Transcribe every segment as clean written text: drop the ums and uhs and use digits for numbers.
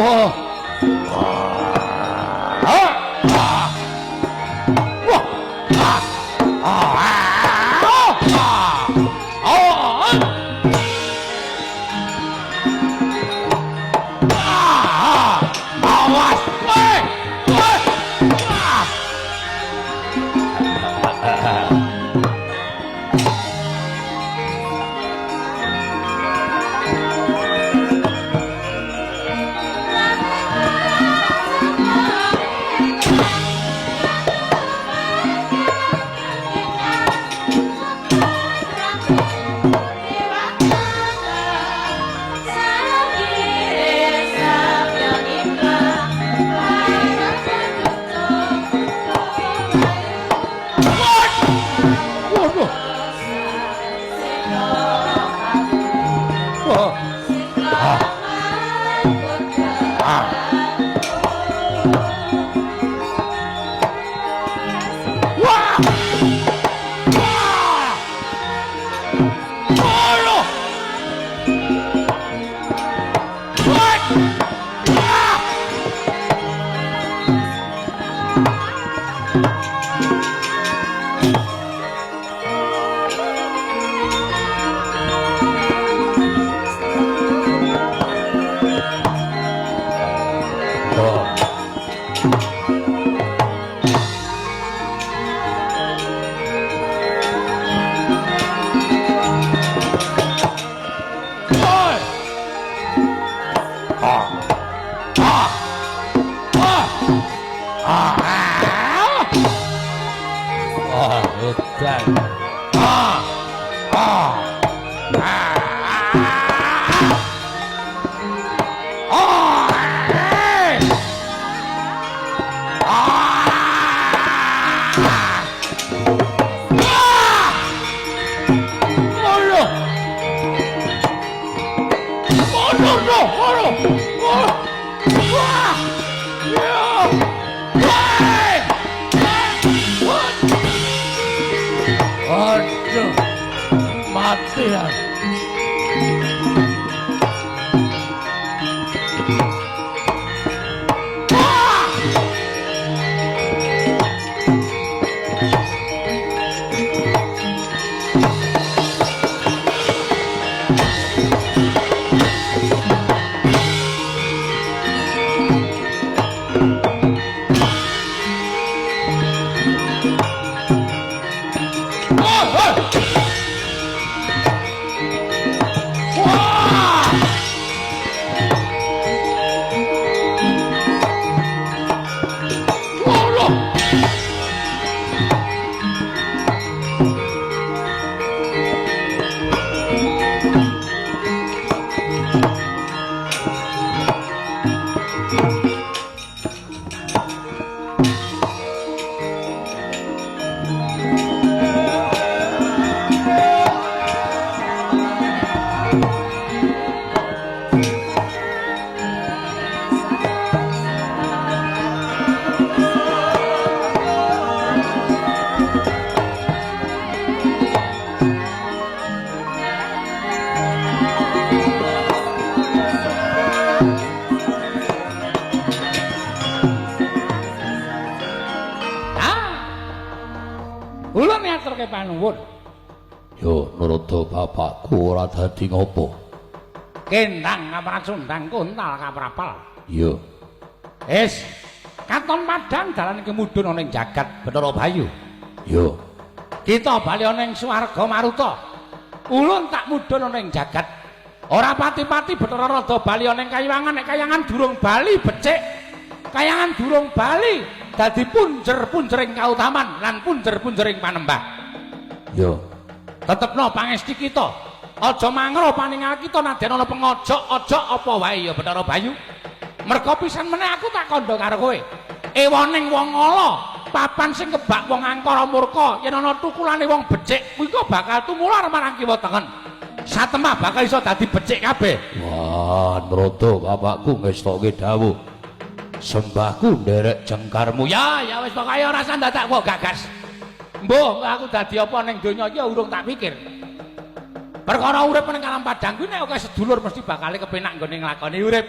Wah. Panuwun. Yo Narada bapakku ora dadi ngopo? Kendang kapracundang kuntal kaprapal. Yo. Wis, katon padhang dalan iki mudhun ana ing jagat Bathara Bayu. Yo. Kita bali ana ing swarga Maruta. Ulun tak mudhun ana ing jagat. Ora pati-pati Bathara Rada bali ana ing kayangan, nek kayangan durung bali becik. Kayangan durung bali dadi punjer-punjering kautaman lan punjer-punjering panembah. Yo, tetepno pangesti kita. Aja mangro paningal kita nadyan ana pengojok-ojok apa wae ya Bathara Bayu. Merga pisan meneh aku tak kandha karo kowe. Ewoning wong ala, papan sing kebak wong angkara murka, yen ana tukulane wong becik, kuwi kok bakal tumular marang kiwa tengen. Satemah bakal iso dadi becik kabeh. Wah, Narada bapakku ngestokke dawuh. Sembahku nderek jengkarmu. Ya wis pokoke ora usah dadak kok gagas. Mbah, aku dadi apa ning donya iki urung tak pikir. Perkara urip ning alam padang kuwi nek akeh sedulur mesti bakal kepenak nggone nglakoni urip.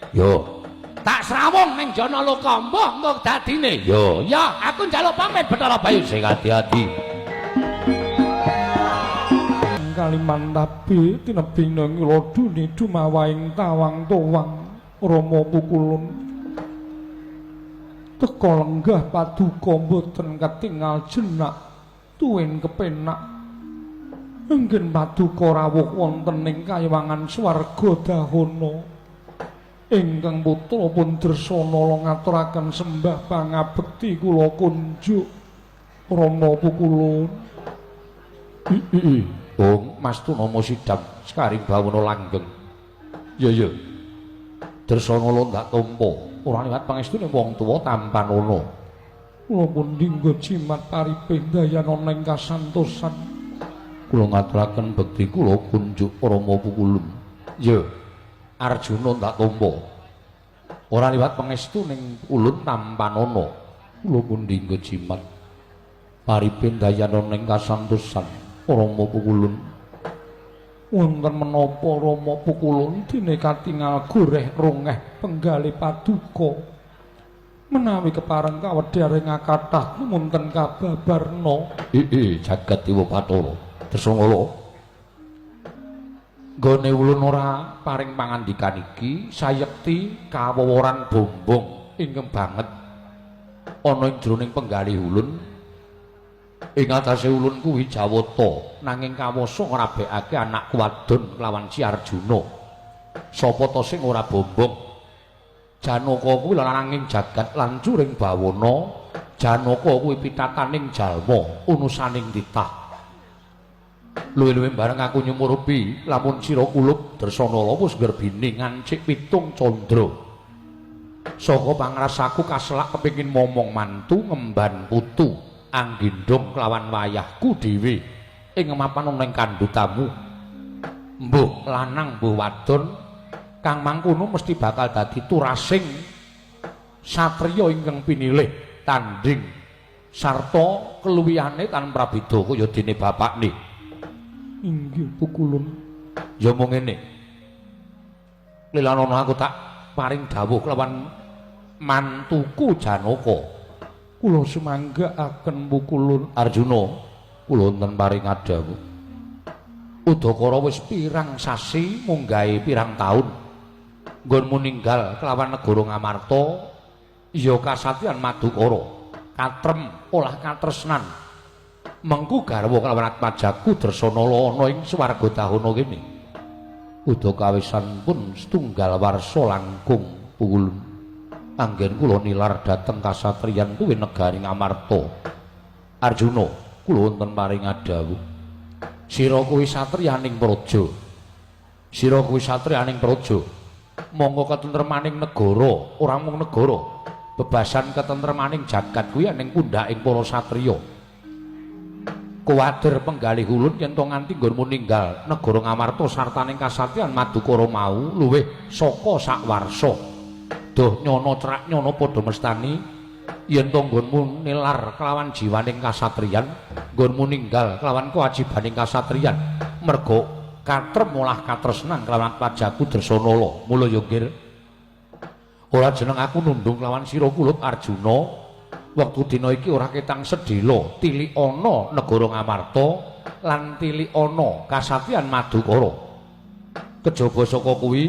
Yo, tak srawung ning jana lokamba engko dadine. Yo, Ya, aku njaluk pamit Bathara Bayu. sing ati-ati. Kalimantabe tinebing nang Lodune dumawaing tawang towang Rama Pukulun teka lenggah paduka boten ketingal jenak tuwin kepenak enggen paduka rawuh wonten ing kayawangan swarga dahana ingkang putra pun Dresana ngaturaken sembah pangabekti kula kunjuk Rama Pukulun. Wong Mastunama sidang sekaring bawana langgeng. Ya. Dresana londak tampa, ora liwat pangestune wong tuwa tampan ana. Kula pun dinggo jimat pariping dayana ing kasantosan. Kula ngaturaken bekti kula kunjuk Rama Pukulun. Ya. Arjuna tak tampa. Ora liwat pangestu ning ulun tampan ana. Kula pun dinggo jimat pariping dayana ing kasantosan Rama Pukulun. Wonten menapa Rama Pukulun dene katingal goreh rongeh penggalih paduka menawi kepareng kawedharing kathah numunten kababarna. Jagat Dewa Bathara Dresana. Nggone ulun ora paring pangandikan iki sayekti kaweworan bombong ingkang banget ana ing jroning penggalih ulun. Ing atase ulun kuwi Jawata nanging kawasa ngrabekake anakku wadon kelawan si Arjuna. Sapa to sing ora bombong? Janaka kuwi lananging jagat lan curing bawana. Janaka kuwi pitataning jalma unusaning titah. Luwih-luwih bareng aku nyumurupi lamun sira kulup Dresana wis gerbine ngancik pitung candra. Saka pangrasaku kaselak kepengin momong mantu ngemban putu. Anggindong kelawan wayahku dhewe ing mapan ning kandhutamu. Mbuh lanang mbuh wadon kang mangkono mesti bakal dadi turasing satriya ingkang pinilih tanding sarta keluwihane tan prabeda kaya dene bapakne. Inggih Pukulun. Ya mung ngene. Lelana aku tak paring dawuh kelawan mantuku Janaka. Kula sumanggaaken Pukulun. Arjuna, kula wonten paring adhawu. Udakara wis pirang sasi munggahe pirang taun nggonmu ninggal kelawan negara Ngamarta ya kasatyan Madukara katrem olah katresnan mengku garwa kelawan Atmajaku Dresana ana ing swarga dahana kene. Udakawisan pun setunggal warsa langkung Pukulun. Anggen kula nilar dhateng kasatriyan kuwi negari Ngamarta. Arjuna, kula wonten paring adhawu. Sira kuwi satriyaning praja. Sira kuwi satriyaning praja. Monggo ketentremaning negara, ora mung negara. Bebasan ketentremaning jagat kuwi ning pundhaking para satriya. Kuwatir penggalih ulun yen to nganti nggonmu ninggal negara Ngamarta sartaning kasatriyan Madukara mau luwih saka sak warsa. Duh nyono cerak nyono padha mestani yen to nggonmu nilar kelawan jiwaning kasatriyan, nggonmu ninggal kelawan kewajibaning kasatriyan, merga katrem olah katresnan kelawan pajaku Dresana. Mula ya nggir. Ora jeneng aku nundung kelawan sira kulup Arjuna. Wektu dina iki ora ketang sedhela tilik ana negara Ngamarta lan tilik ana kasatyan Madukara. Kejaba saka kuwi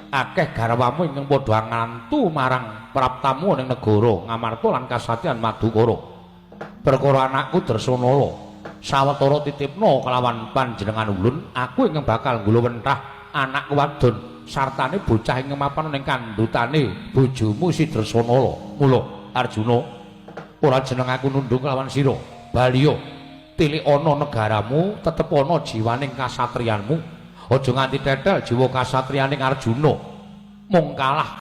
akeh garwamu ingkang padha ngantu marang praptamu ning negara Ngamarta lan kasatyan Madukara. Perkara anakku Dresana sawetara titipna kelawan panjenengan ulun, aku ingkang bakal ngluwentah anak wadon sartane bocah ing mapan ning kandhutane bojomu si Dresana. Mula Arjuna, ora jeneng aku nundung kelawan sira. Baliya tilik ana negaramu, tetep ana jiwaning kasatriyanmu. Aja nganti tetel jiwa kasatriyaning Arjuna. Mung kalah